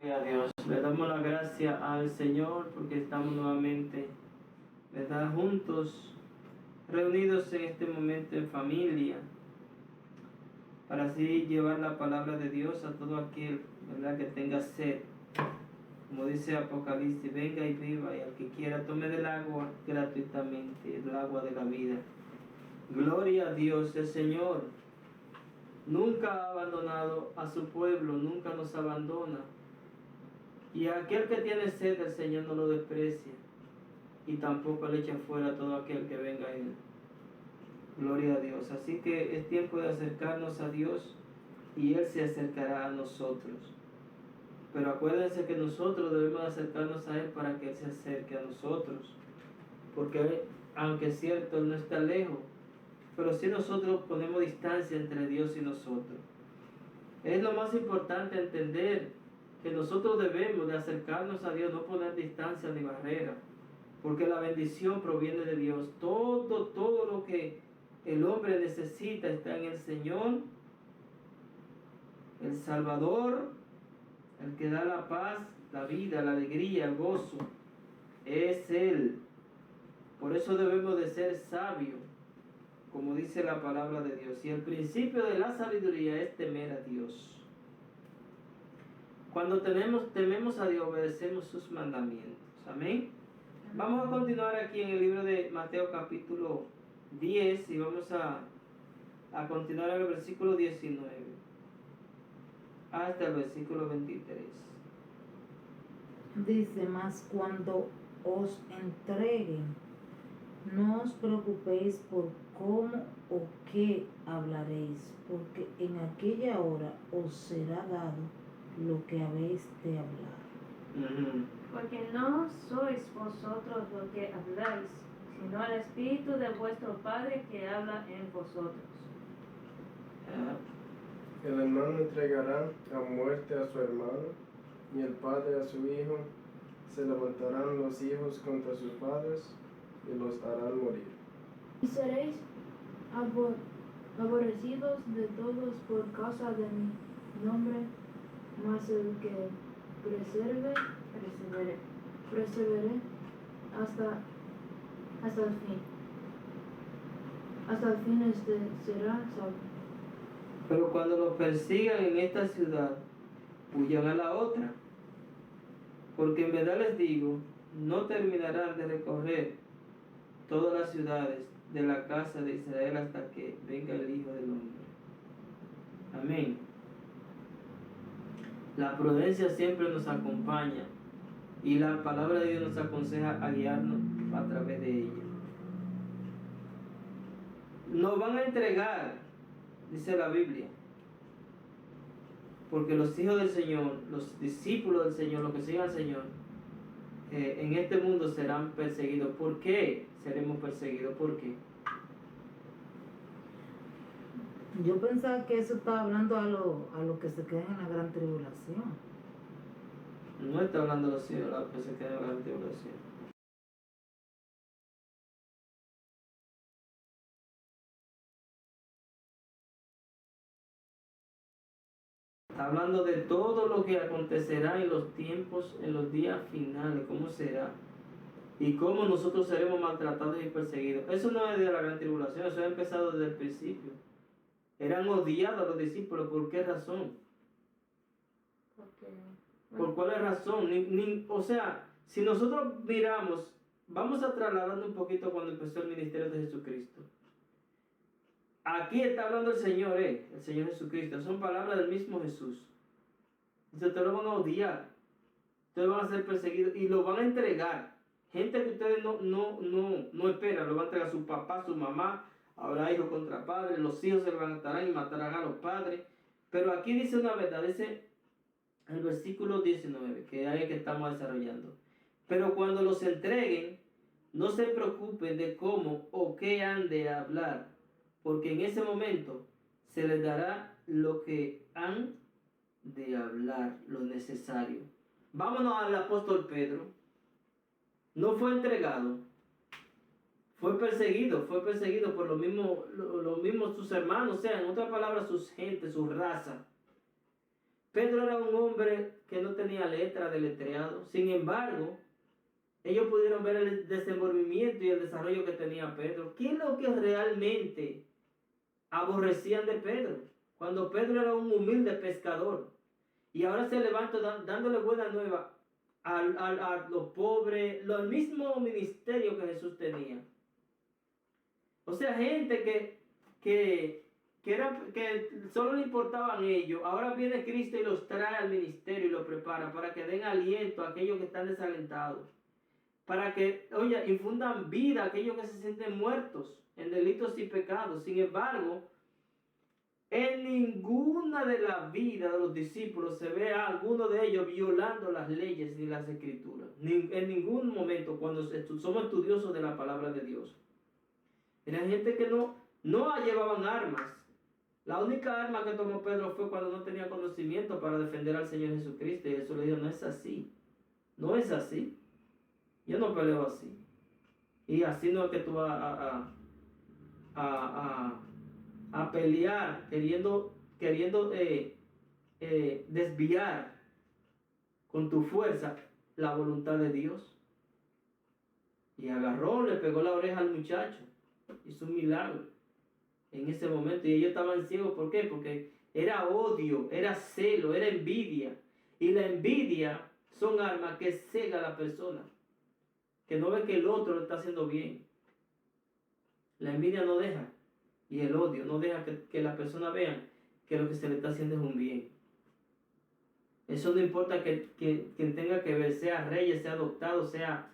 A Dios, le damos la gracia al Señor porque estamos nuevamente, ¿verdad?, juntos, reunidos en este momento en familia, para así llevar la palabra de Dios a todo aquel, ¿verdad?, que tenga sed. Como dice Apocalipsis, venga y viva, y al que quiera tome del agua gratuitamente, el agua de la vida. Gloria a Dios. El Señor nunca ha abandonado a su pueblo, nunca nos abandona. Y aquel que tiene sed, el Señor no lo desprecia, y tampoco le echa fuera a todo aquel que venga a Él. Gloria a Dios. Así que es tiempo de acercarnos a Dios, y Él se acercará a nosotros. Pero acuérdense que nosotros debemos acercarnos a Él para que Él se acerque a nosotros. Porque aunque es cierto, Él no está lejos, pero si nosotros ponemos distancia entre Dios y nosotros. Es lo más importante entender que nosotros debemos de acercarnos a Dios, no poner distancia ni barrera, porque la bendición proviene de Dios. Todo lo que el hombre necesita está en el Señor, el Salvador, el que da la paz, la vida, la alegría, el gozo. Es Él. Por eso debemos de ser sabios, como dice la palabra de Dios. Y el principio de la sabiduría es temer a Dios. Cuando tememos a Dios, obedecemos sus mandamientos. Amén. Vamos a continuar aquí en el libro de Mateo capítulo 10 y vamos a continuar en el versículo 19 hasta el versículo 23. Dice, mas cuando os entreguen, no os preocupéis por cómo o qué hablaréis, porque en aquella hora os será dado lo que habéis de hablar. Porque no sois vosotros lo que habláis, sino el Espíritu de vuestro Padre que habla en vosotros. El hermano entregará a muerte a su hermano, y el padre a su hijo. Se levantarán los hijos contra sus padres, y los harán morir. Y seréis aborrecidos de todos por causa de mi nombre, mas el que persevere hasta el fin. Hasta el fin será salvo. Pero cuando los persigan en esta ciudad, huyan a la otra, porque en verdad les digo, no terminarán de recorrer todas las ciudades de la casa de Israel hasta que venga el Hijo del Hombre. Amén. La prudencia siempre nos acompaña, y la palabra de Dios nos aconseja a guiarnos a través de ella. Nos van a entregar, dice la Biblia, porque los hijos del Señor, los discípulos del Señor, los que sigan al Señor, en este mundo serán perseguidos. ¿Por qué seremos perseguidos? ¿Por qué? Yo pensaba que eso estaba hablando a lo que se quedan en la gran tribulación. No está hablando de los que se quedan en la gran tribulación. Está hablando de todo lo que acontecerá en los tiempos, en los días finales, cómo será y cómo nosotros seremos maltratados y perseguidos. Eso no es de la gran tribulación, eso ha empezado desde el principio. Eran odiados los discípulos. ¿Por qué razón? ¿Por cuál razón? O sea, si nosotros miramos, vamos a trasladarnos un poquito cuando empezó el ministerio de Jesucristo. Aquí está hablando el Señor Jesucristo. Son palabras del mismo Jesús. Dice, ustedes lo van a odiar, ustedes van a ser perseguidos y lo van a entregar. Gente que ustedes no esperan, lo van a entregar a su papá, a su mamá. Habrá hijos contra padres, los hijos se levantarán y matarán a los padres. Pero aquí dice una verdad, dice el versículo 19, que es el que estamos desarrollando. Pero cuando los entreguen, no se preocupen de cómo o qué han de hablar, porque en ese momento se les dará lo que han de hablar, lo necesario. Vámonos al apóstol Pedro. No fue entregado, fue perseguido por los mismos sus hermanos, o sea, en otras palabras, sus gentes, su raza. Pedro era un hombre que no tenía letra, deletreado. Sin embargo, ellos pudieron ver el desenvolvimiento y el desarrollo que tenía Pedro. ¿Qué es lo que realmente aborrecían de Pedro? Cuando Pedro era un humilde pescador y ahora se levanta dándole buena nueva a los pobres, el mismo ministerio que Jesús tenía. O sea, gente que solo le importaban ellos. Ahora viene Cristo y los trae al ministerio y los prepara para que den aliento a aquellos que están desalentados. Para que, oye, infundan vida a aquellos que se sienten muertos en delitos y pecados. Sin embargo, en ninguna de las vidas de los discípulos se ve a alguno de ellos violando las leyes ni las escrituras. En ningún momento cuando somos estudiosos de la palabra de Dios. Eran gente que no llevaban armas. La única arma que tomó Pedro fue cuando no tenía conocimiento para defender al Señor Jesucristo. Y Jesús le dijo, no es así. No es así. Yo no peleo así. Y así no es que tú vas a pelear queriendo desviar con tu fuerza la voluntad de Dios. Y agarró, le pegó la oreja al muchacho. Hizo un milagro en ese momento. Y ellos estaban ciegos. ¿Por qué? Porque era odio, era celo, era envidia. Y la envidia son armas que cega a la persona, que no ve que el otro lo está haciendo bien. La envidia no deja. Y el odio no deja que la persona vea que lo que se le está haciendo es un bien. Eso no importa que quien tenga que ver, sea rey, sea adoptado, sea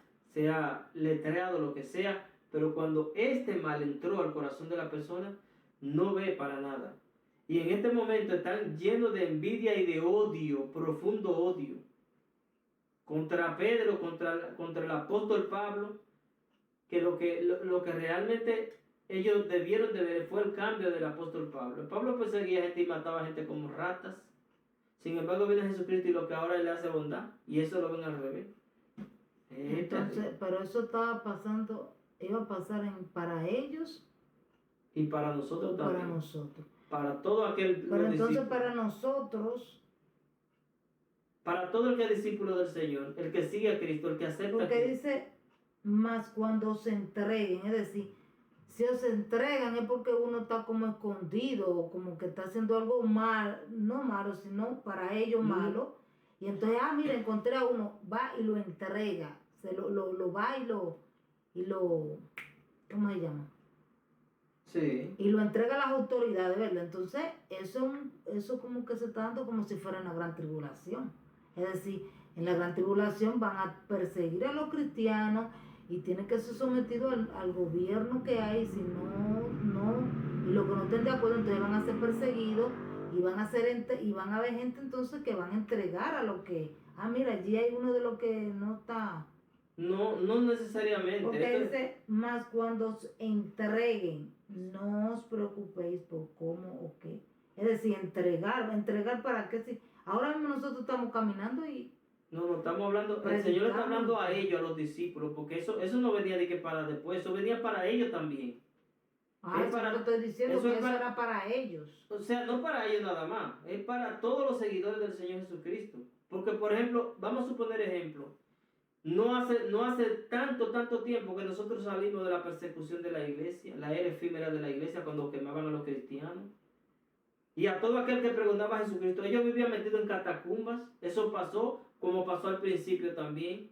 letreado, lo que sea. Pero cuando este mal entró al corazón de la persona, no ve para nada. Y en este momento están llenos de envidia y de odio, profundo odio. Contra Pedro, contra el apóstol Pablo, que lo que realmente ellos debieron de ver fue el cambio del apóstol Pablo. Pablo perseguía gente y mataba gente como ratas. Sin embargo viene Jesucristo y lo que ahora le hace bondad. Y eso lo ven al revés. Entonces, pero eso estaba pasando, iba a pasar para ellos y para nosotros también. Para nosotros. Para todo aquel pero entonces discípulo. Para nosotros. Para todo el que es discípulo del Señor, el que sigue a Cristo, el que acepta Porque a Cristo. dice, más cuando se entreguen, es decir, si se entregan es porque uno está como escondido o como que está haciendo algo mal, no malo, sino para ellos malo. Y entonces, mira, encontré a uno, va y lo entrega, se lo va y lo, ¿cómo se llama? Sí. Y lo entrega a las autoridades, ¿verdad? Entonces, eso como que se está dando como si fuera una gran tribulación. Es decir, en la gran tribulación van a perseguir a los cristianos y tienen que ser sometidos al gobierno que hay. Si y los que no estén de acuerdo, entonces van a ser perseguidos y van a haber gente entonces que van a entregar a lo que, mira, allí hay uno de los que no está. No necesariamente. Porque dice, más cuando os entreguen, no os preocupéis por cómo o qué. Es decir, entregar para qué. Si ahora mismo nosotros estamos caminando y... No, estamos hablando, el Señor le está hablando a ellos, a los discípulos, porque eso no venía de que para después, eso venía para ellos también. Eso es lo que estoy diciendo, que eso era para ellos. O sea, no para ellos nada más, es para todos los seguidores del Señor Jesucristo. Porque, por ejemplo, vamos a suponer ejemplo, no hace tanto tiempo que nosotros salimos de la persecución de la iglesia, la era efímera de la iglesia cuando quemaban a los cristianos. Y a todo aquel que preguntaba a Jesucristo, ellos vivían metidos en catacumbas. Eso pasó como pasó al principio también.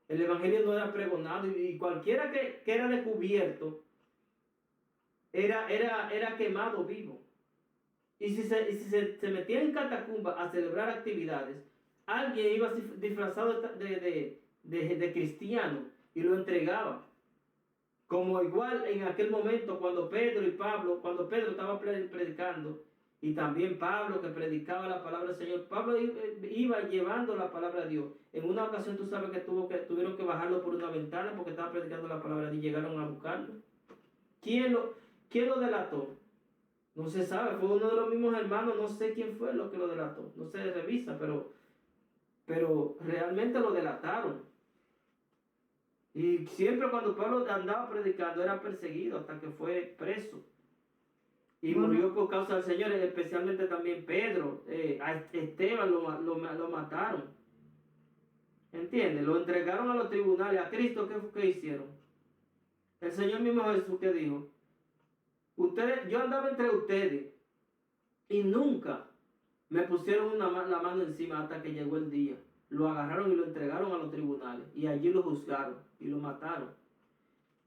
El evangelio no era pregonado y cualquiera que era descubierto era quemado vivo. Y si se metía en catacumbas a celebrar actividades, alguien iba disfrazado de cristiano y lo entregaba. Como igual en aquel momento cuando Pedro estaba predicando, y también Pablo que predicaba la palabra del Señor, Pablo iba llevando la palabra de Dios. En una ocasión tú sabes que tuvieron que bajarlo por una ventana porque estaba predicando la palabra y llegaron a buscarlo. ¿Quién lo delató? No se sabe, fue uno de los mismos hermanos, no sé quién fue lo que lo delató, no se revisa, pero realmente lo delataron. Y siempre cuando Pablo andaba predicando era perseguido hasta que fue preso. y Bueno. murió por causa del Señor, especialmente también Pedro. A Esteban lo mataron. ¿Entiendes? Lo entregaron a los tribunales. A Cristo, ¿qué hicieron? El Señor mismo Jesús, ¿qué dijo? Yo andaba entre ustedes y nunca me pusieron la mano encima hasta que llegó el día. Lo agarraron y lo entregaron a los tribunales y allí lo juzgaron y lo mataron.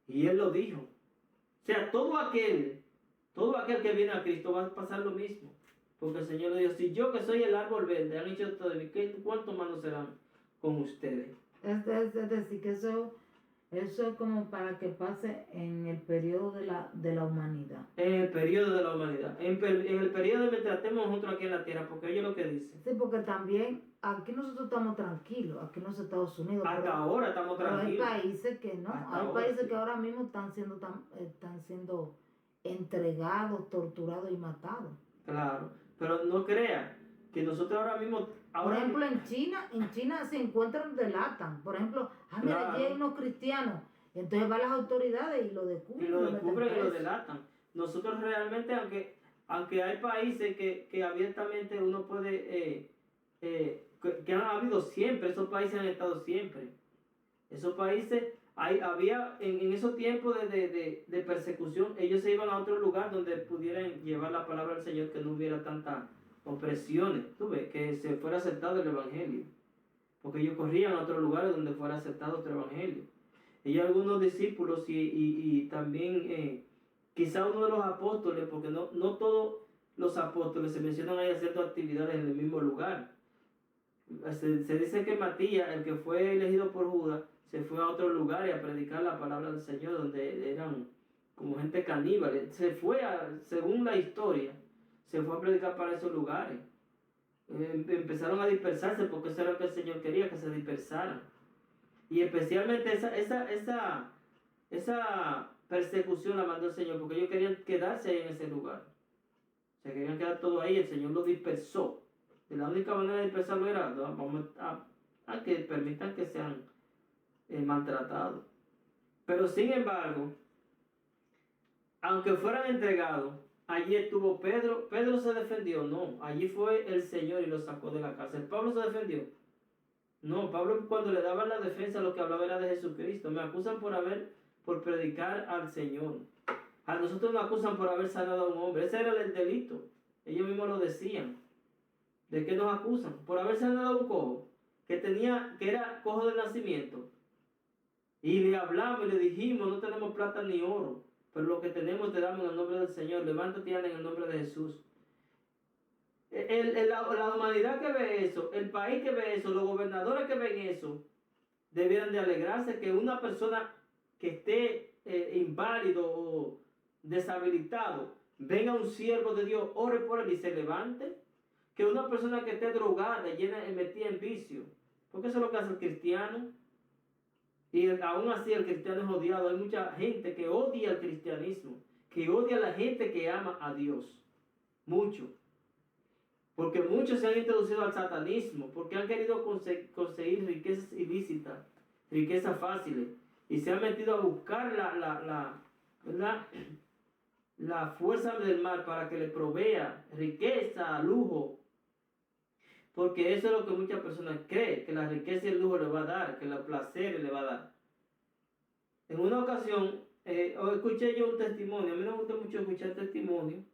Y Él lo dijo. O sea, todo aquel que viene a Cristo va a pasar lo mismo. Porque el Señor le dijo, si yo que soy el árbol verde han hecho esto de mí, ¿cuántos manos serán con ustedes? Es decir, que eso es como para que pase en el periodo de la humanidad. En el periodo de la humanidad. En el periodo de mientras estemos nosotros aquí en la tierra, porque oye lo que dice. Sí, porque también aquí nosotros estamos tranquilos, aquí en los Estados Unidos. Hasta ahora estamos pero tranquilos. hay países que no, Hasta hay ahora, países sí. que ahora mismo están siendo entregados, torturados y matados. Claro, pero no crea que nosotros ahora mismo... Por ejemplo, en China se encuentran, delatan. Por ejemplo, mira, Claro. allí hay unos cristianos. Entonces van las autoridades y lo descubren. Y lo meten descubren y lo preso. delatan. Nosotros realmente, aunque hay países que abiertamente uno puede... que han habido siempre, esos países han estado siempre. Esos países, había en esos tiempos de persecución, ellos se iban a otro lugar donde pudieran llevar la palabra del Señor, que no hubiera tantas opresiones, tú ves, que se fuera aceptado el Evangelio. Porque ellos corrían a otros lugares donde fuera aceptado otro Evangelio. Y algunos discípulos y también quizá uno de los apóstoles, porque no todos los apóstoles se mencionan ahí haciendo actividades en el mismo lugar. Se dice que Matías, el que fue elegido por Judas, se fue a otro lugar y a predicar la palabra del Señor, donde eran como gente caníbal. Se fue, según la historia, se fue a predicar para esos lugares. Empezaron a dispersarse porque eso era lo que el Señor quería, que se dispersaran. Y especialmente esa persecución la mandó el Señor, porque ellos querían quedarse ahí en ese lugar. Se querían quedar todo ahí, el Señor los dispersó. Y la única manera de dispersarlo era, vamos a que permitan que sean maltratados. Pero sin embargo, aunque fueran entregados, allí estuvo Pedro. Pedro se defendió, no. Allí fue el Señor y lo sacó de la cárcel. Pablo se defendió. No, Pablo cuando le daban la defensa lo que hablaba era de Jesucristo. Me acusan por predicar al Señor. A nosotros nos acusan por haber sanado a un hombre. Ese era el delito. Ellos mismos lo decían. ¿De qué nos acusan? Por haber sanado a un cojo que era cojo de nacimiento. Y le hablamos y le dijimos, no tenemos plata ni oro, pero lo que tenemos te damos en el nombre del Señor. Levántate y anda en el nombre de Jesús. La humanidad que ve eso, el país que ve eso, los gobernadores que ven eso, debieran de alegrarse que una persona que esté inválido o deshabilitado, venga un siervo de Dios, ore por él y se levante. Que una persona que esté drogada, metida en vicio, porque eso es lo que hace el cristiano. Y aún así el cristiano es odiado. Hay mucha gente que odia el cristianismo, que odia a la gente que ama a Dios. Mucho. Porque muchos se han introducido al satanismo, porque han querido conseguir riquezas ilícitas, riquezas fáciles, y se han metido a buscar la fuerza del mal para que le provea riqueza, lujo. Porque eso es lo que muchas personas creen, que la riqueza y el lujo le va a dar, que los placeres le va a dar. En una ocasión, escuché yo un testimonio. A mí no me gusta mucho escuchar testimonio.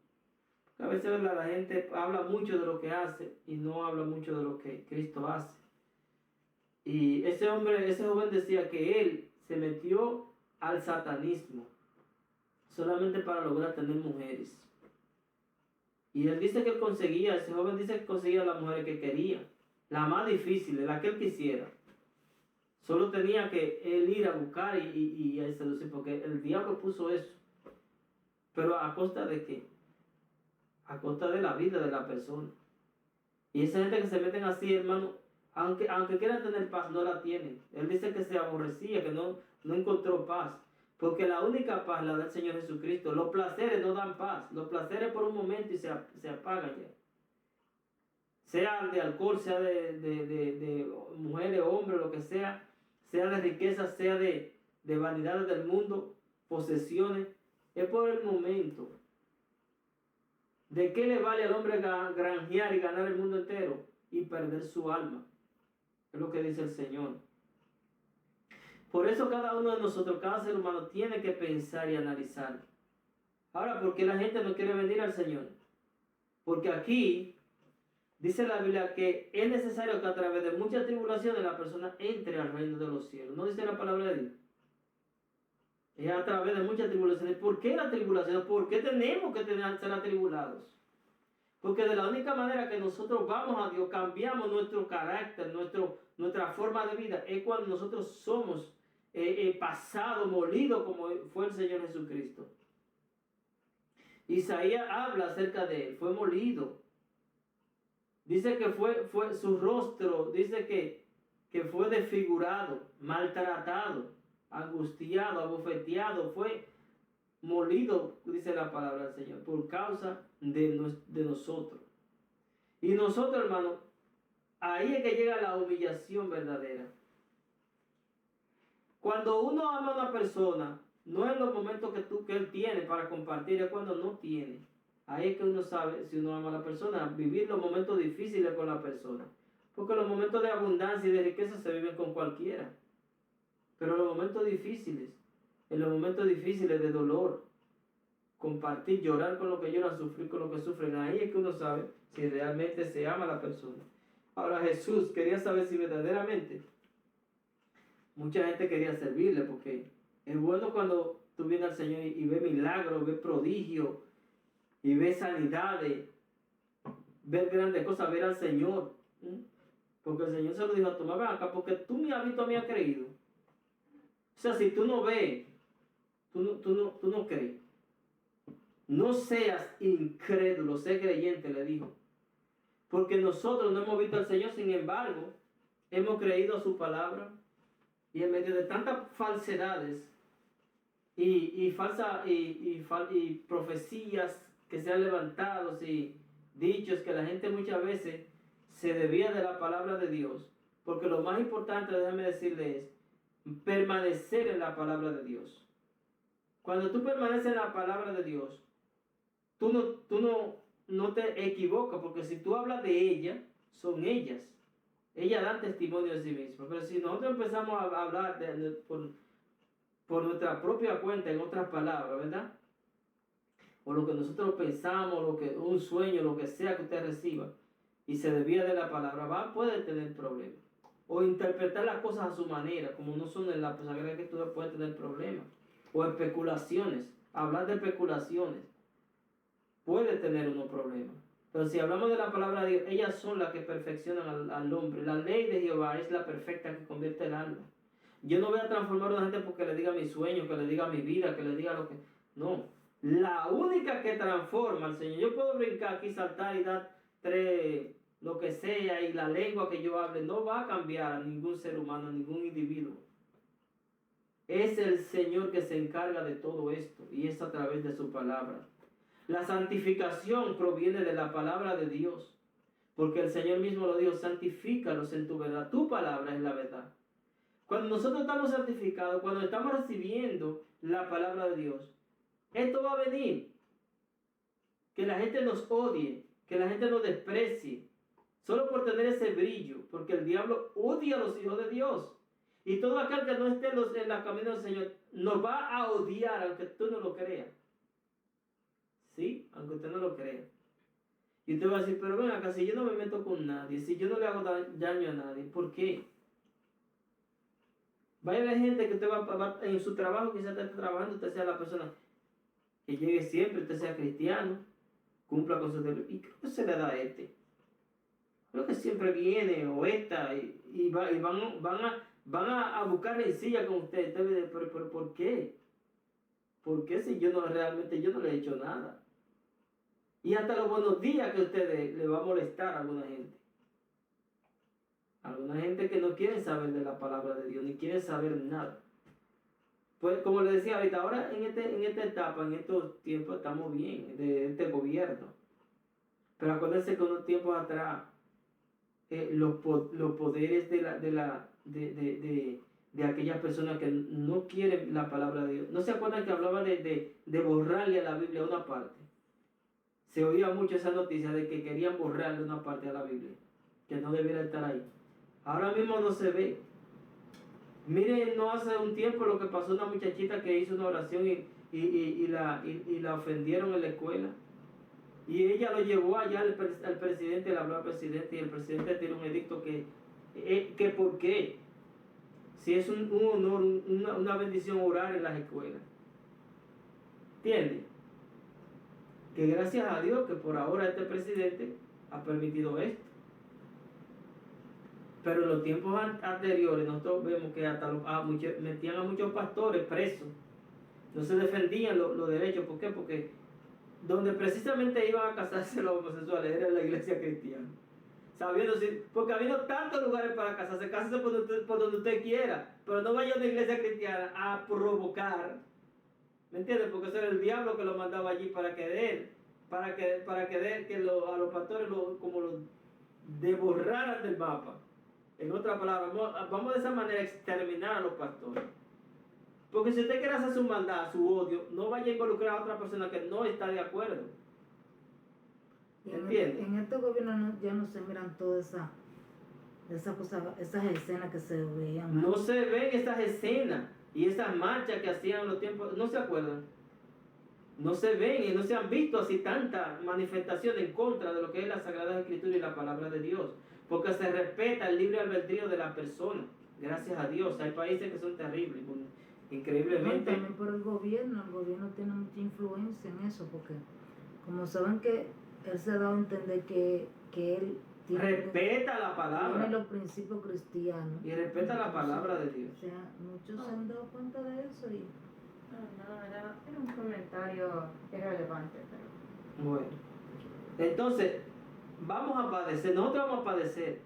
A veces la gente habla mucho de lo que hace y no habla mucho de lo que Cristo hace. Y ese joven decía que él se metió al satanismo solamente para lograr tener mujeres. Y él dice que ese joven dice que conseguía las mujeres que quería, la más difícil, la que él quisiera. Solo tenía que él ir a buscar y a seducir, porque el diablo puso eso. Pero ¿a costa de qué? A costa de la vida de la persona. Y esa gente que se meten así, hermano, aunque quieran tener paz, no la tienen. Él dice que se aborrecía, que no encontró paz. Porque la única paz la da el Señor Jesucristo. Los placeres no dan paz. Los placeres por un momento y se apagan ya. Sea de alcohol, sea de mujeres, hombres, lo que sea de riqueza, sea de vanidades del mundo, posesiones, es por el momento. ¿De qué le vale al hombre granjear y ganar el mundo entero y perder su alma? Es lo que dice el Señor. Por eso cada uno de nosotros, cada ser humano, tiene que pensar y analizar. Ahora, ¿por qué la gente no quiere venir al Señor? Porque aquí dice la Biblia que es necesario que a través de muchas tribulaciones la persona entre al reino de los cielos. ¿No dice la palabra de Dios? Es a través de muchas tribulaciones. ¿Por qué la tribulación? ¿Por qué tenemos que ser atribulados? Porque de la única manera que nosotros vamos a Dios, cambiamos nuestro carácter, nuestra forma de vida, es cuando nosotros somos pasados, molidos como fue el Señor Jesucristo. Isaías habla acerca de él, fue molido. Dice que fue su rostro, dice que fue desfigurado, maltratado, angustiado, abofeteado, fue molido, dice la palabra del Señor, por causa de nosotros. Y nosotros, hermanos, ahí es que llega la humillación verdadera. Cuando uno ama a una persona, no es los momentos que él tiene para compartir, es cuando no tiene. Ahí es que uno sabe si uno ama a la persona, vivir los momentos difíciles con la persona. Porque los momentos de abundancia y de riqueza se viven con cualquiera. Pero los momentos difíciles, en los momentos difíciles de dolor, compartir, llorar con lo que lloran, sufrir con lo que sufren, ahí es que uno sabe si realmente se ama a la persona. Ahora Jesús quería saber si verdaderamente mucha gente quería servirle, porque es bueno cuando tú vienes al Señor y ves milagros, ves prodigios, y ves sanidades, ver grandes cosas, ver al Señor. Porque el Señor se lo dijo a Tomás, ven acá, porque tú me has visto, me has creído. O sea, si tú no ves, tú no crees. No seas incrédulo, sé creyente, le dijo. Porque nosotros no hemos visto al Señor, sin embargo, hemos creído a su palabra. Y en medio de tantas falsedades y profecías que se han levantado y dichos que la gente muchas veces se desvía de la palabra de Dios. Porque lo más importante, déjame decirles, es permanecer en la palabra de Dios. Cuando tú permaneces en la palabra de Dios, tú no te equivocas, porque si tú hablas de ella, son ellas. Ellas dan testimonio de sí mismas. Pero si nosotros empezamos a hablar por nuestra propia cuenta, en otras palabras, ¿verdad? O lo que nosotros pensamos, un sueño, lo que sea que usted reciba, y se desvía de la palabra, puede tener problemas. O interpretar las cosas a su manera, como no son en la Sagrada Escritura, puede tener problemas. O especulaciones, hablar de especulaciones, puede tener unos problemas. Pero si hablamos de la palabra de Dios, ellas son las que perfeccionan al hombre. La ley de Jehová es la perfecta que convierte el alma. Yo no voy a transformar a una gente porque le diga mi sueño, que le diga mi vida, que le diga lo que... No. La única que transforma al Señor. Yo puedo brincar aquí, saltar y dar lo que sea, y la lengua que yo hable no va a cambiar a ningún ser humano, a ningún individuo. Es el Señor que se encarga de todo esto, y es a través de su palabra. La santificación proviene de la palabra de Dios, porque el Señor mismo lo dijo: santifícalos en tu verdad, tu palabra es la verdad. Cuando nosotros estamos santificados, cuando estamos recibiendo la palabra de Dios, esto va a venir. Que la gente nos odie, que la gente nos desprecie, solo por tener ese brillo, porque el diablo odia a los hijos de Dios. Y todo aquel que no esté en la camino del Señor nos va a odiar, aunque tú no lo creas. ¿Sí? Aunque usted no lo crea. Y usted va a decir: pero ven acá, si yo no me meto con nadie, si yo no le hago daño a nadie, ¿por qué? Va a haber gente que usted va en su trabajo, quizás esté trabajando, usted sea la persona que llegue siempre, usted sea cristiano, cumpla con su deber. ¿Y qué se le da a este? Creo que siempre viene, o esta, y van a buscar rencilla con usted. Pero ¿por qué? ¿Por qué si yo no le he hecho nada? Y hasta los buenos días que usted le va a molestar a alguna gente. Alguna gente que no quiere saber de la palabra de Dios, ni quiere saber nada. Pues como le decía ahorita, ahora en esta etapa, en estos tiempos, estamos bien de este gobierno. Pero acuérdense que unos tiempos atrás, los poderes de aquellas personas que no quieren la palabra de Dios. ¿No se acuerdan que hablaba de borrarle a la Biblia una parte? se oía mucho esa noticia de que querían borrarle una parte de la Biblia, que no debiera estar ahí. Ahora mismo no se ve. Miren, no hace un tiempo lo que pasó una muchachita que hizo una oración y la ofendieron en la escuela. Y ella lo llevó allá al presidente, le habló al presidente y el presidente tiró un edicto que ¿por qué? Si es un honor, una bendición orar en las escuelas. ¿Entiendes? Que gracias a Dios que por ahora este presidente ha permitido esto. Pero en los tiempos anteriores nosotros vemos que hasta metían a muchos pastores presos. No se defendían los derechos. ¿Por qué? Porque donde precisamente iban a casarse los homosexuales era en la iglesia cristiana. Sabiendo, porque habiendo tantos lugares para casarse, cásese por donde usted quiera, pero no vaya a una iglesia cristiana a provocar. ¿Me entiendes? Porque eso era el diablo que lo mandaba allí para que a los pastores como los deborraran del mapa. En otras palabras, vamos de esa manera a exterminar a los pastores. Porque si usted quiere hacer su maldad, su odio, no vaya a involucrar a otra persona que no está de acuerdo. ¿Entiendes? En este gobierno ya no se miran todas esas cosas, esas escenas que se veían. No se ven esas escenas y esas marchas que hacían en los tiempos, no se acuerdan. No se ven y no se han visto así tantas manifestaciones en contra de lo que es la Sagrada Escritura y la palabra de Dios. Porque se respeta el libre albedrío de la persona. Gracias a Dios. Hay países que son terribles, increíblemente. También por el gobierno tiene mucha influencia en eso, porque como saben que él se ha dado a entender que él respeta la palabra. Tiene los principios cristianos. Y respeta la palabra de Dios. O sea, muchos se han dado cuenta de eso y... No, era un comentario irrelevante, pero... Bueno, entonces, vamos a padecer, nosotros vamos a padecer.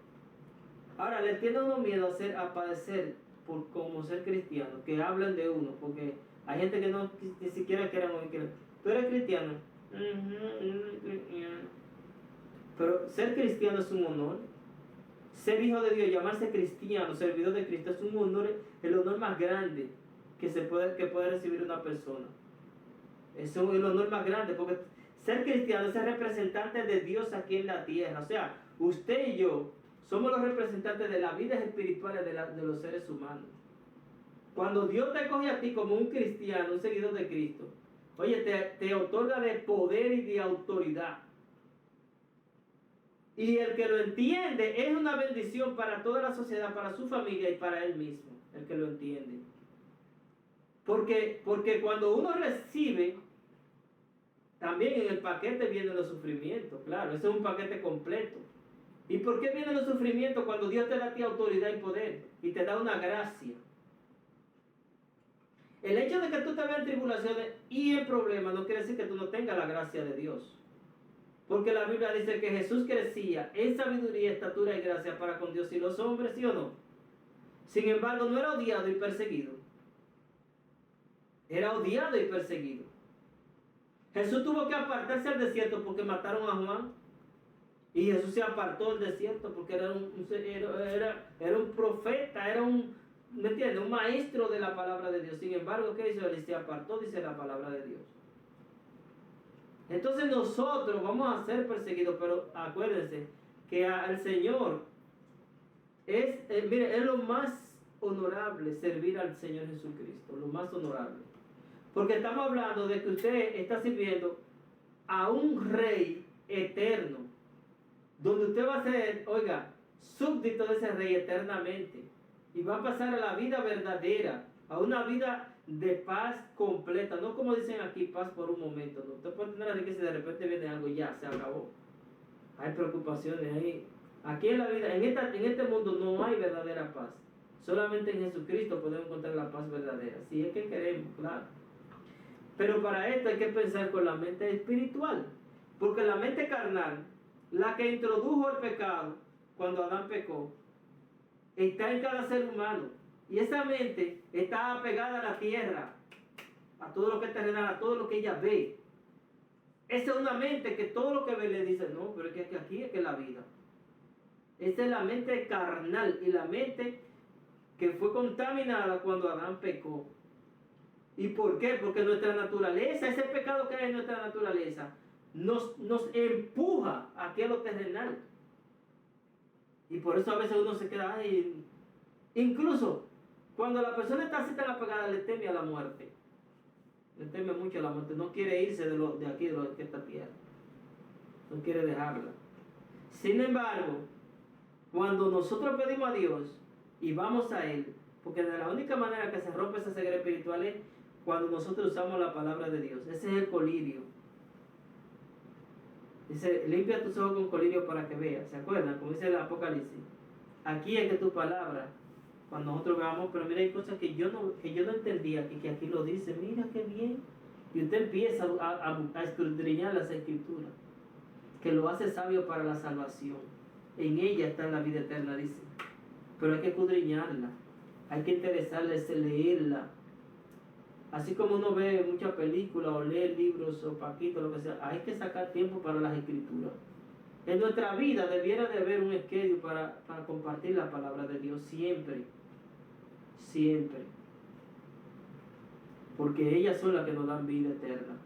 Ahora, le tiene uno miedo a padecer como ser cristiano, que hablan de uno, porque hay gente que ni siquiera quieren oír que tú eres cristiano. Pero ser cristiano es un honor. Ser hijo de Dios, llamarse cristiano, servidor de Cristo, es un honor, el honor más grande que puede recibir una persona. Es el honor más grande, porque ser cristiano es ser representante de Dios aquí en la tierra. O sea, usted y yo somos los representantes de las vidas espirituales de los seres humanos. Cuando Dios te coge a ti como un cristiano, un seguidor de Cristo, oye, te otorga de poder y de autoridad. Y el que lo entiende es una bendición para toda la sociedad, para su familia y para él mismo, el que lo entiende. Porque cuando uno recibe, también en el paquete vienen los sufrimientos, claro, ese es un paquete completo. ¿Y por qué vienen los sufrimientos? Cuando Dios te da a ti autoridad y poder y te da una gracia. El hecho de que tú te veas en tribulaciones y en problemas no quiere decir que tú no tengas la gracia de Dios. Porque la Biblia dice que Jesús crecía en sabiduría, estatura y gracia para con Dios y los hombres, ¿sí o no? Sin embargo, no era odiado y perseguido. Era odiado y perseguido. Jesús tuvo que apartarse al desierto porque mataron a Juan. Y Jesús se apartó del desierto porque era un profeta, era ¿me entiendes? Un maestro de la palabra de Dios. Sin embargo, ¿qué hizo? Él se apartó, dice la palabra de Dios. Entonces nosotros vamos a ser perseguidos, pero acuérdense que al Señor mire, es lo más honorable servir al Señor Jesucristo, lo más honorable. Porque estamos hablando de que usted está sirviendo a un rey eterno, donde usted va a ser, oiga, súbdito de ese rey eternamente, y va a pasar a la vida verdadera, a una vida de paz completa, no como dicen aquí, paz por un momento, no. Usted puede tener la riqueza y de repente viene algo y ya, se acabó. Hay preocupaciones ahí. Aquí en la vida, en este mundo no hay verdadera paz. Solamente en Jesucristo podemos encontrar la paz verdadera, si es que queremos, claro. Pero para esto hay que pensar con la mente espiritual, porque la mente carnal, la que introdujo el pecado cuando Adán pecó, está en cada ser humano. Y esa mente está apegada a la tierra, a todo lo que es terrenal, a todo lo que ella ve. Esa es una mente que todo lo que ve le dice, no, pero es que aquí es que es la vida. Esa es la mente carnal y la mente que fue contaminada cuando Adán pecó. ¿Y por qué? Porque nuestra naturaleza, ese pecado que hay en nuestra naturaleza, nos empuja aquí a lo terrenal. Y por eso a veces uno se queda ahí. Incluso cuando la persona está así tan apegada, le teme a la muerte. Le teme mucho a la muerte. No quiere irse de aquí, de esta tierra. No quiere dejarla. Sin embargo, cuando nosotros pedimos a Dios y vamos a Él, porque de la única manera que se rompe esa ceguera espiritual es cuando nosotros usamos la palabra de Dios. Ese es el colirio. Dice, limpia tus ojos con colirio para que veas. ¿Se acuerdan? Como dice el Apocalipsis. Aquí es que tu palabra, cuando nosotros veamos, pero mira, hay cosas que yo no entendía, que aquí lo dice, mira qué bien. Y usted empieza a escudriñar las escrituras, que lo hace sabio para la salvación. En ella está la vida eterna, dice. Pero hay que escudriñarla, hay que interesarle, leerla. Así como uno ve muchas películas o lee libros o paquitos, lo que sea, hay que sacar tiempo para las escrituras. En nuestra vida debiera de haber un esquema para compartir la palabra de Dios siempre. Siempre. Porque ellas son las que nos dan vida eterna.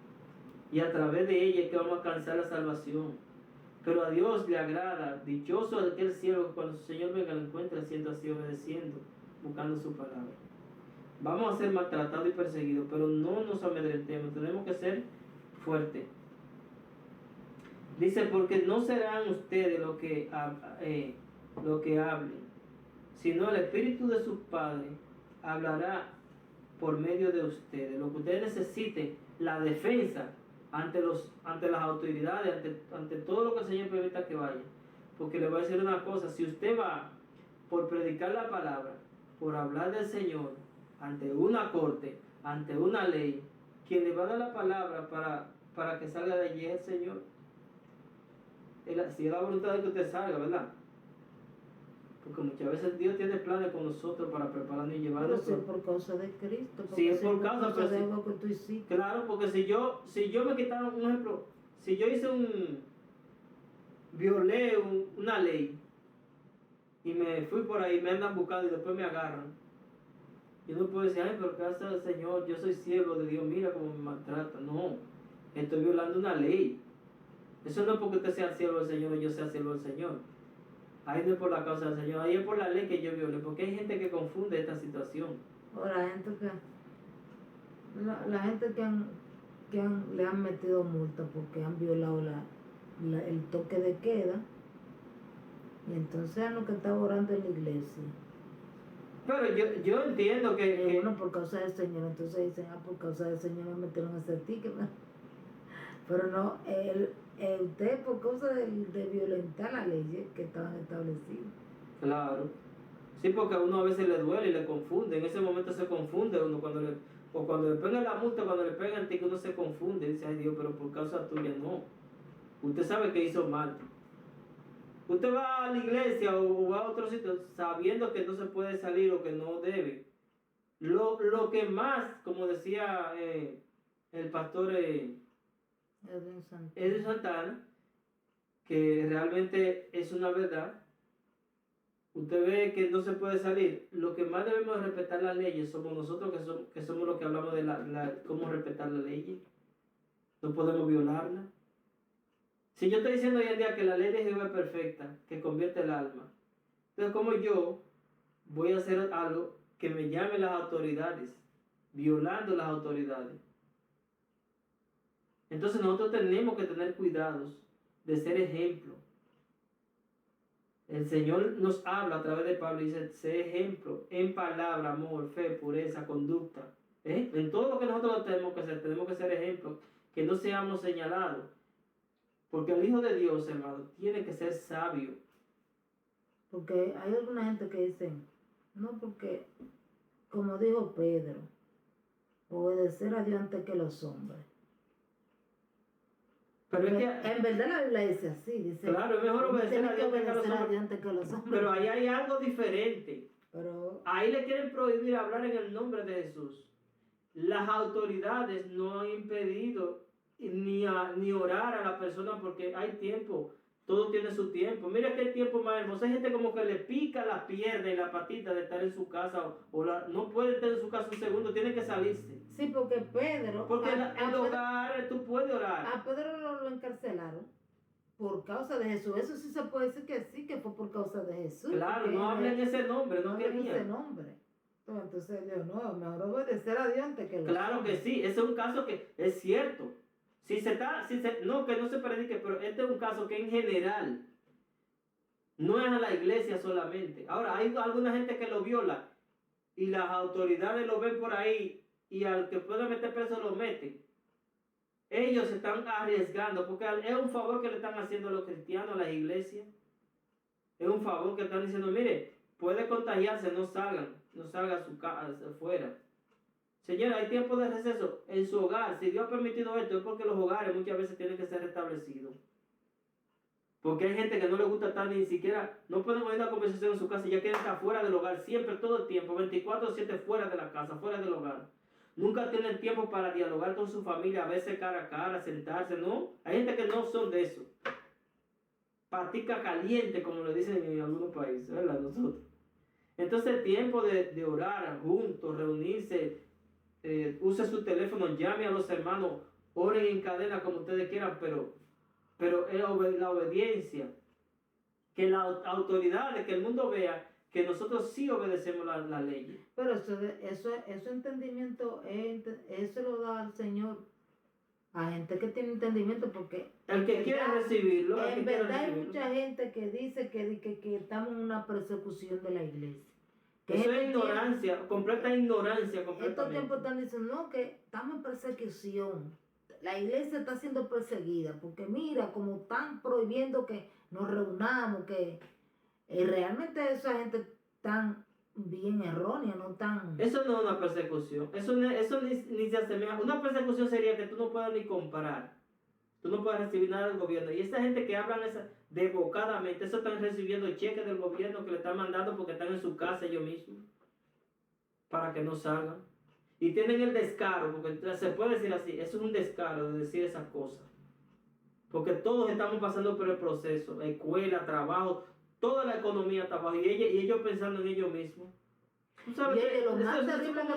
Y a través de ellas es que vamos a alcanzar la salvación. Pero a Dios le agrada, dichoso aquel siervo que cuando su Señor venga lo encuentre siendo así, obedeciendo, buscando su palabra. Vamos a ser maltratados y perseguidos, pero no nos amedrentemos, tenemos que ser fuertes. Dice, porque no serán ustedes lo que hablen, sino el Espíritu de sus padres hablará por medio de ustedes. Lo que ustedes necesiten, la defensa ante las autoridades, ante todo lo que el Señor permita que vaya. Porque le voy a decir una cosa, si usted va por predicar la palabra, por hablar del Señor, ante una corte, ante una ley, quien le va a dar la palabra para que salga de allí es el Señor. Si es la voluntad de que usted salga, ¿verdad? Porque muchas veces Dios tiene planes con nosotros para prepararnos y llevarnos. Pero si es por causa de Cristo. Si es por causa de algo que tú hiciste. Claro, porque si yo me quitaron, un ejemplo, si yo hice violé una ley y me fui por ahí, me andan buscando y después me agarran, yo no puedo decir, ay, pero gracias al Señor, yo soy siervo de Dios, mira cómo me maltrata. No, estoy violando una ley. Eso no es porque usted sea siervo del Señor o yo sea siervo del Señor. Ahí no es por la causa del Señor, ahí es por la ley que yo violé, porque hay gente que confunde esta situación. O la gente que le han metido multa porque han violado el toque de queda, y entonces a lo que está orando en la iglesia. Pero yo entiendo que bueno, por causa del Señor, entonces dicen, por causa del Señor me metieron ese ticket, ¿no? Pero no, usted por causa de violentar las leyes que estaban establecidas. Claro. Sí, porque a uno a veces le duele y le confunde. En ese momento se confunde uno cuando le pegan la multa, cuando le pegan el ticket, uno se confunde. Dice, ay Dios, pero por causa tuya no. Usted sabe que hizo mal. Usted va a la iglesia o va a otro sitio sabiendo que no se puede salir o que no debe. Lo que más, como decía el pastor Edwin Santana, que realmente es una verdad. Usted ve que no se puede salir. Lo que más debemos respetar las leyes somos nosotros, que somos los que hablamos de cómo respetar las leyes. No podemos violarla. Si yo estoy diciendo hoy en día que la ley de Jehová es perfecta, que convierte el alma, entonces como yo voy a hacer algo que me llame las autoridades, violando las autoridades. Entonces nosotros tenemos que tener cuidados de ser ejemplo. El Señor nos habla a través de Pablo y dice, sé ejemplo en palabra, amor, fe, pureza, conducta. En todo lo que nosotros tenemos que ser ejemplo, que no seamos señalados. Porque el Hijo de Dios, hermano, tiene que ser sabio. Porque hay alguna gente que dice, no, porque, como dijo Pedro, obedecer a Dios antes que los hombres. Pero es que, en verdad la Biblia dice así, dice, claro, es mejor obedecer a Dios antes que los hombres. Pero ahí hay algo diferente. Pero ahí le quieren prohibir hablar en el nombre de Jesús. Las autoridades no han impedido ni orar a la persona porque hay tiempo todo tiene su tiempo. Mira qué tiempo más hermoso. Hay gente como que le pica las piernas y la patita de estar en su casa no puede estar en su casa un segundo, tiene que salirse. Sí, porque Pedro... Porque el hogar, tú puedes orar. A Pedro lo encarcelaron por causa de Jesús. Eso sí se puede decir que sí, que fue por causa de Jesús. Claro, no hablen ese nombre, no querían. ese nombre. Entonces Dios, no, mejor obedecer a Dios antes que Claro que sí, ese es un caso que es cierto. No, que no se predique, pero este es un caso que en general no es a la iglesia solamente. Ahora, hay alguna gente que lo viola y las autoridades lo ven por ahí y al que pueda meter preso lo meten. Ellos se están arriesgando porque es un favor que le están haciendo a los cristianos, a las iglesias. Es un favor que están diciendo, mire, puede contagiarse, no salga a su casa afuera. Señora, hay tiempo de receso en su hogar. Si Dios ha permitido esto es porque los hogares muchas veces tienen que ser restablecidos. Porque hay gente que no le gusta estar ni siquiera, no pueden oír una conversación en su casa y ya quieren estar fuera del hogar, siempre, todo el tiempo, 24/7 fuera de la casa, fuera del hogar. Nunca tienen tiempo para dialogar con su familia, a veces cara a cara, sentarse, ¿no? Hay gente que no son de eso. Patica caliente, como lo dicen en algunos países, ¿verdad? Nosotros. Entonces, tiempo de orar juntos, reunirse, use su teléfono, llame a los hermanos, oren en cadena como ustedes quieran, pero la obediencia, que las autoridades, que el mundo vea que nosotros sí obedecemos la ley. Pero eso entendimiento, eso lo da el Señor a gente que tiene entendimiento, porque el que quiere recibirlo, en verdad hay mucha gente que dice que estamos en una persecución de la iglesia. Eso es ignorancia, completa ignorancia. Estos tiempos están diciendo, no, que estamos en persecución. La iglesia está siendo perseguida, porque mira, como están prohibiendo que nos reunamos, que realmente esa gente tan bien errónea, no tan... Eso no es una persecución, eso ni se asemeja. Una persecución sería que tú no puedas ni comprar, tú no puedas recibir nada del gobierno. Y esa gente que hablan desbocadamente, eso están recibiendo cheques del gobierno que le están mandando porque están en su casa ellos mismos, para que no salgan. Y tienen el descaro, porque se puede decir así, eso es un descaro de decir esas cosas. Porque todos estamos pasando por el proceso, escuela, trabajo, toda la economía está abajo, y ellos pensando en ellos mismos. Tú sabes que lo más eso es terrible como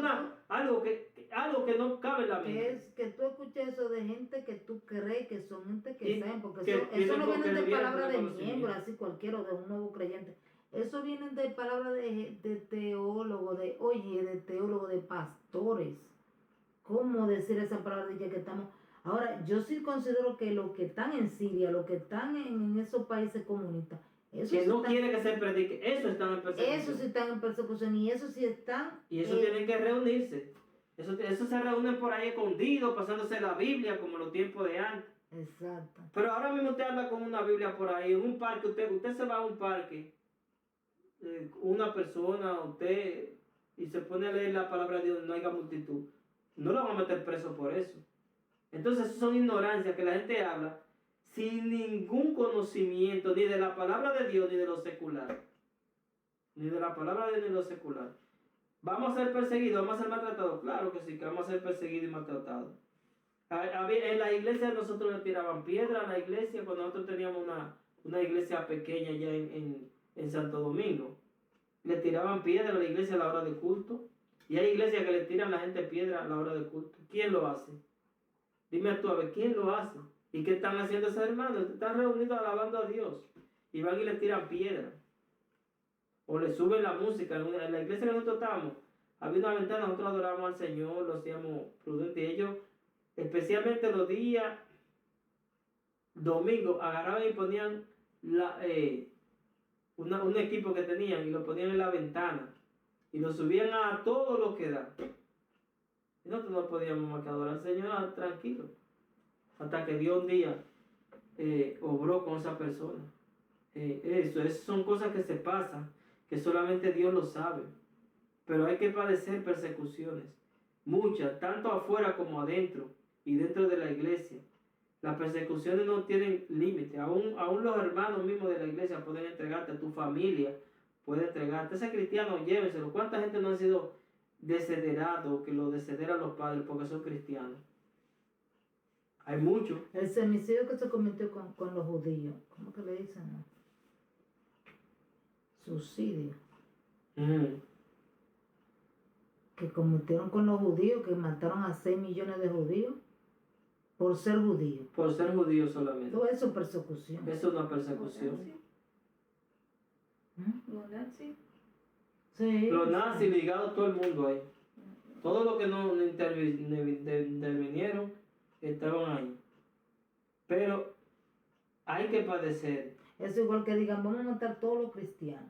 algo que no cabe en la mente. Es que tú escuches eso de gente que tú crees que son gente que saben, porque que eso no viene de palabras de conocimiento. miembro, así cualquiera, de un nuevo creyente. Eso viene de palabras de teólogos, de pastores. ¿Cómo decir esa palabra de que estamos? Ahora, yo sí considero que los que están en Siria, los que están en esos países comunistas, eso que sí no quiere que se predique, eso están en persecución. Eso sí están en persecución y eso sí están... Y eso tienen que reunirse. Eso se reúnen por ahí escondidos, pasándose la Biblia como los tiempos de antes. Exacto. Pero ahora mismo usted anda con una Biblia por ahí, en un parque, usted se va a un parque, una persona, usted, y se pone a leer la palabra de Dios, no haya multitud. No lo van a meter preso por eso. Entonces, eso son ignorancias que la gente habla sin ningún conocimiento, ni de la palabra de Dios, ni de lo secular. Ni de la palabra de Dios, ni de lo secular. ¿Vamos a ser perseguidos? ¿Vamos a ser maltratados? Claro que sí, que vamos a ser perseguidos y maltratados. En la iglesia nosotros le tiraban piedra a la iglesia cuando nosotros teníamos una iglesia pequeña allá en Santo Domingo. Le tiraban piedra a la iglesia a la hora de culto. Y hay iglesias que le tiran a la gente piedra a la hora de culto. ¿Quién lo hace? Dime tú a ver, ¿quién lo hace? ¿Y qué están haciendo esos hermanos? Están reunidos alabando a Dios. Y van y le tiran piedra. O le suben la música. En la iglesia que nosotros estábamos, había una ventana, nosotros adorábamos al Señor, lo hacíamos prudente. Y ellos, especialmente los días domingos, agarraban y ponían un equipo que tenían y lo ponían en la ventana. Y lo subían a todo lo que da. Y nosotros no podíamos más que adorar al Señor tranquilo. Hasta que Dios un día obró con esa persona. Esas son cosas que se pasan, que solamente Dios lo sabe. Pero hay que padecer persecuciones. Muchas, tanto afuera como adentro. Y dentro de la iglesia. Las persecuciones no tienen límite. Aún los hermanos mismos de la iglesia pueden entregarte, a tu familia puede entregarte. Ese cristiano, llévenselo. ¿Cuánta gente no ha sido desheredado, que lo deshederan los padres porque son cristianos? Hay mucho. El femicidio que se cometió con los judíos. ¿Cómo que le dicen? No? Suicidio. Que cometieron con los judíos, que mataron a 6 millones de judíos por ser judíos. Por ser judío solamente. Todo eso es persecución. Eso es una persecución. Los nazis. Sí. Los nazis ligados todo el mundo ahí. Todo lo que no intervinieron estaban ahí. Pero hay que padecer. Es igual que digan, vamos a matar todos los cristianos.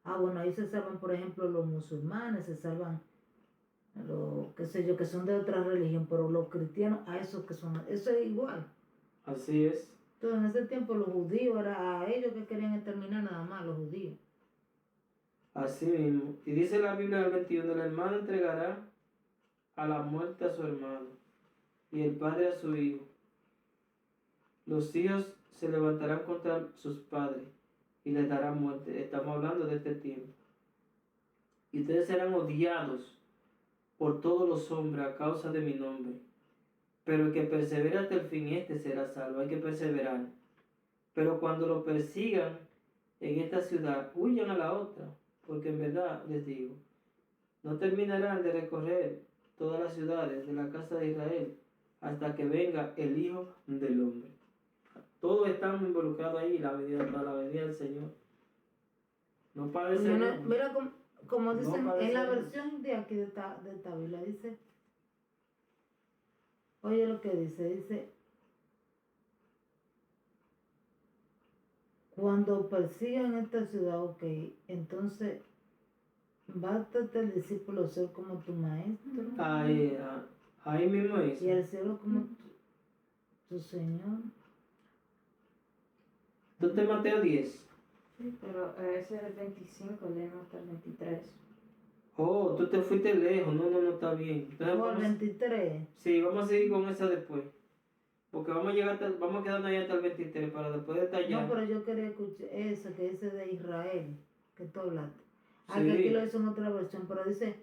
Bueno, ahí se salvan, por ejemplo, los musulmanes, se salvan los, qué sé yo, que son de otra religión, pero los cristianos, a esos que son, eso es igual. Así es. Entonces, en ese tiempo los judíos, era a ellos que querían exterminar nada más, los judíos. Así mismo. Y dice la Biblia en el 21, el hermano entregará a la muerte a su hermano y el padre a su hijo. Los hijos se levantarán contra sus padres y les darán muerte. Estamos hablando de este tiempo. Y ustedes serán odiados por todos los hombres a causa de mi nombre. Pero el que persevera hasta el fin, este será salvo. Hay que perseverar. Pero cuando lo persigan en esta ciudad, huyan a la otra. Porque en verdad les digo, no terminarán de recorrer todas las ciudades de la casa de Israel hasta que venga el Hijo del Hombre. Todos estamos involucrados ahí para la venida del Señor. No padecemos. Mira como dicen No en la padecemos. versión de aquí de esta Biblia, dice, oye lo que dice, cuando persigan esta ciudad, ok, entonces, bástate el discípulo ser como tu maestro Ahí mismo es. y el cielo como tu Señor. Entonces Mateo 10. Sí, pero ese es el 25, leemos hasta el 23. Oh, tú te fuiste lejos. No, está bien. Entonces, O el 23. sí, vamos a seguir con esa después. Porque vamos a quedarnos ahí hasta el 23 para después detallar. No, pero yo quería escuchar eso que dice de Israel, que tú hablaste. Sí. Aquí lo hizo en otra versión, pero dice,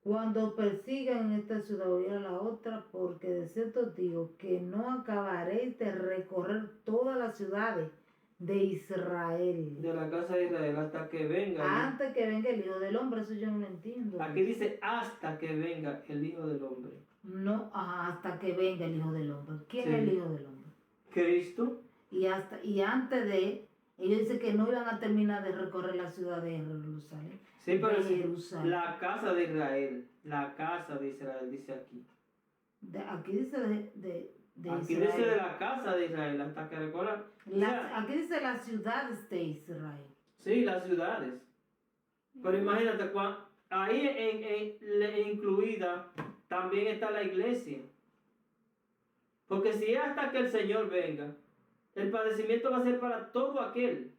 cuando persigan en esta ciudad o ir a la otra, porque de cierto digo que no acabaréis de recorrer todas las ciudades de Israel. De la casa de Israel hasta que venga. Antes que venga el Hijo del Hombre, eso yo no lo entiendo. Aquí dice hasta que venga el Hijo del Hombre. No, hasta que venga el Hijo del Hombre. ¿Quién Sí. es el Hijo del Hombre? Cristo. Y antes de, ellos dicen que no iban a terminar de recorrer la ciudad de Jerusalén. Sí, pero de sí, Jerusalén. la casa de Israel. La casa de Israel dice aquí. Aquí dice de Aquí Israel. dice de la casa de Israel hasta que recorran. Aquí dice las ciudades de Israel. Sí, las ciudades. Pero imagínate, ahí incluida también está la iglesia. Porque si es hasta que el Señor venga, el padecimiento va a ser para todo aquel.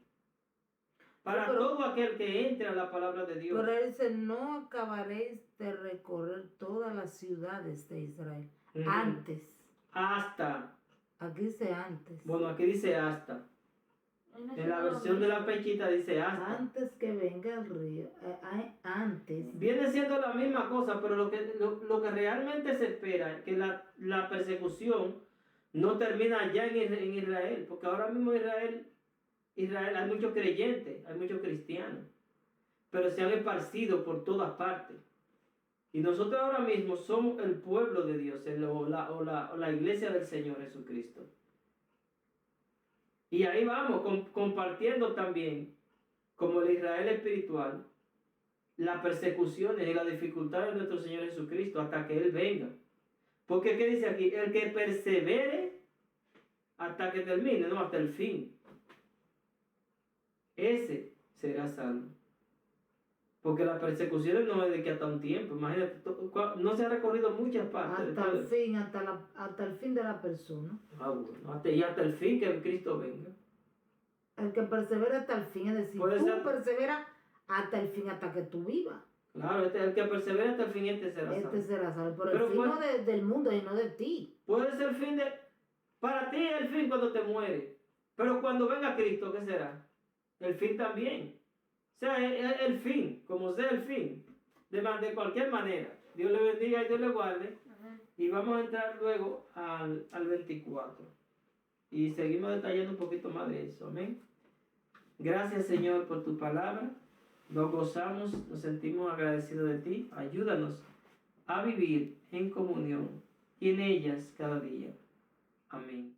Para todo aquel que entre a la palabra de Dios. Pero él dice, no acabaréis de recorrer todas las ciudades de Israel. Ujú. Antes. Hasta. Aquí dice antes. Bueno, aquí dice hasta. En la versión de la pechita dice hasta. Antes que venga el río. Antes. Viene siendo la misma cosa, pero lo que realmente se espera es que la persecución no termina ya en Israel, porque ahora mismo Israel hay muchos creyentes, hay muchos cristianos, pero se han esparcido por todas partes. Y nosotros ahora mismo somos el pueblo de Dios, o la iglesia del Señor Jesucristo. Y ahí vamos, compartiendo también, como el Israel espiritual, las persecuciones y las dificultades de nuestro Señor Jesucristo hasta que Él venga. Porque ¿qué dice aquí? El que persevere hasta que termine, no, hasta el fin. Ese será salvo. Porque las persecuciones no es de que hasta un tiempo. Imagínate, no se ha recorrido muchas partes. Hasta el fin, hasta el fin de la persona. Bueno, hasta el fin que el Cristo venga. El que persevera hasta el fin, es decir, Puede tú ser. perseveras hasta el fin, hasta que tú vivas. Claro, el que persevera hasta el fin, este será salvo. Este será salvo. Pero Pero el fin puede- no del mundo, sino de ti. Puede ser el fin para ti es el fin cuando te mueres. Pero cuando venga Cristo, ¿qué será? El fin también. O sea, el fin, como sea el fin. De cualquier manera. Dios le bendiga y Dios le guarde. Y vamos a entrar luego al 24. Y seguimos detallando un poquito más de eso. Amén. Gracias, Señor, por tu palabra. Nos gozamos, nos sentimos agradecidos de ti. Ayúdanos a vivir en comunión y en ellas cada día. Amén.